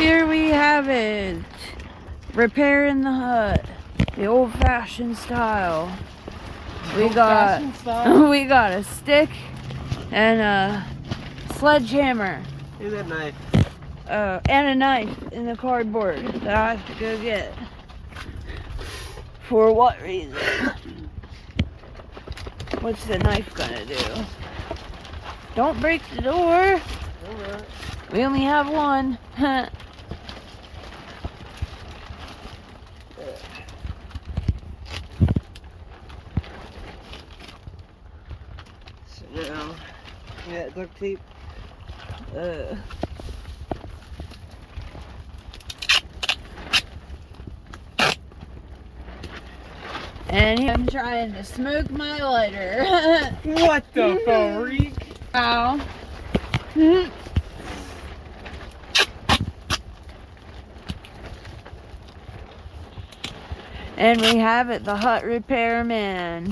Here we have it. Repairing the hut. The old-fashioned style. We got a stick and a sledgehammer. Here's that knife. And a knife in the cardboard that I have to go get. For what reason? What's the knife gonna do? Don't break the door. Alright. We only have one. So now, yeah, duct tape. And him trying to smoke my lighter. What the freak? Ow. And we have it, the hut repairman.